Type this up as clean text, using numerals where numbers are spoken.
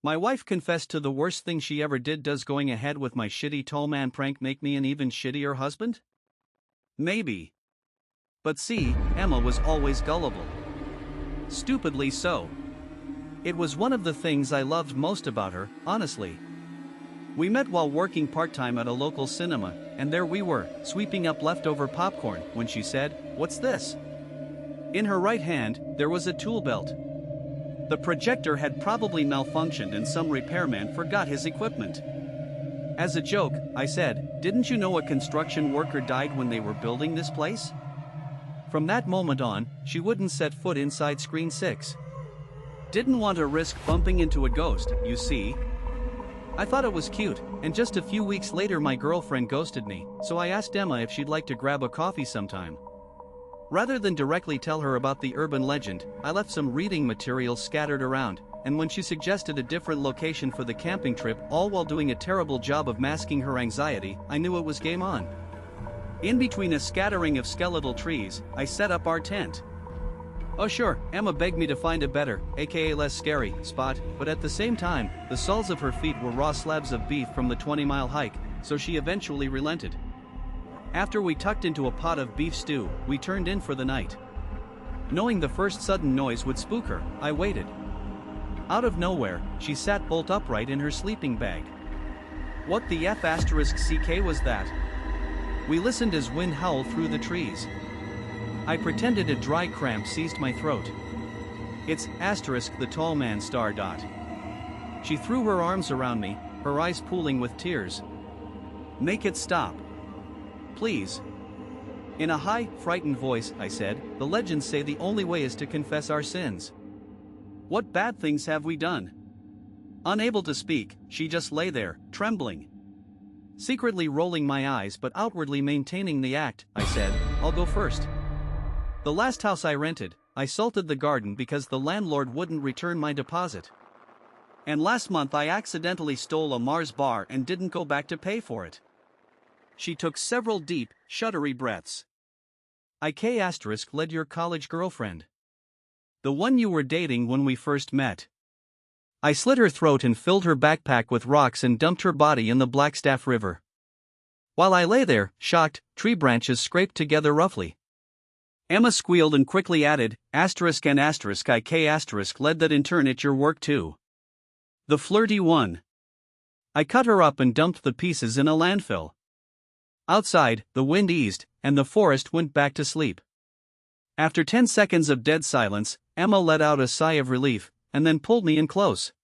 My wife confessed to the worst thing she ever did. Does going ahead with my shitty tall man prank make me an even shittier husband? Maybe. But see, Emma was always gullible. Stupidly so. It was one of the things I loved most about her, honestly. We met while working part-time at a local cinema, and there we were, sweeping up leftover popcorn, when she said, "What's this?" In her right hand, there was a tool belt. The projector had probably malfunctioned and some repairman forgot his equipment. As a joke, I said, "Didn't you know a construction worker died when they were building this place?" From that moment on, she wouldn't set foot inside Screen 6. Didn't want to risk bumping into a ghost, you see. I thought it was cute, and just a few weeks later my girlfriend ghosted me, so I asked Emma if she'd like to grab a coffee sometime. Rather than directly tell her about the urban legend, I left some reading materials scattered around, and when she suggested a different location for the camping trip, all while doing a terrible job of masking her anxiety, I knew it was game on. In between a scattering of skeletal trees, I set up our tent. Oh sure, Emma begged me to find a better, aka less scary, spot, but at the same time, the soles of her feet were raw slabs of beef from the 20-mile hike, so she eventually relented. After we tucked into a pot of beef stew, we turned in for the night. Knowing the first sudden noise would spook her, I waited. Out of nowhere, she sat bolt upright in her sleeping bag. What the F***ck was that? We listened as wind howled through the trees. I pretended a dry cramp seized my throat. It's the tall man star dot. She threw her arms around me, her eyes pooling with tears. Make it stop. Please. In a high, frightened voice, I said, the legends say the only way is to confess our sins. What bad things have we done? Unable to speak, she just lay there, trembling. Secretly rolling my eyes but outwardly maintaining the act, I said, I'll go first. The last house I rented, I salted the garden because the landlord wouldn't return my deposit. And last month I accidentally stole a Mars bar and didn't go back to pay for it. She took several deep, shuddery breaths. Led your college girlfriend. The one you were dating when we first met. I slit her throat and filled her backpack with rocks and dumped her body in the Blackstaff River. While I lay there, shocked, tree branches scraped together roughly. Emma squealed and quickly added, led that in turn at your work too. The flirty one. I cut her up and dumped the pieces in a landfill. Outside, the wind eased, and the forest went back to sleep. After 10 seconds of dead silence, Emma let out a sigh of relief, and then pulled me in close.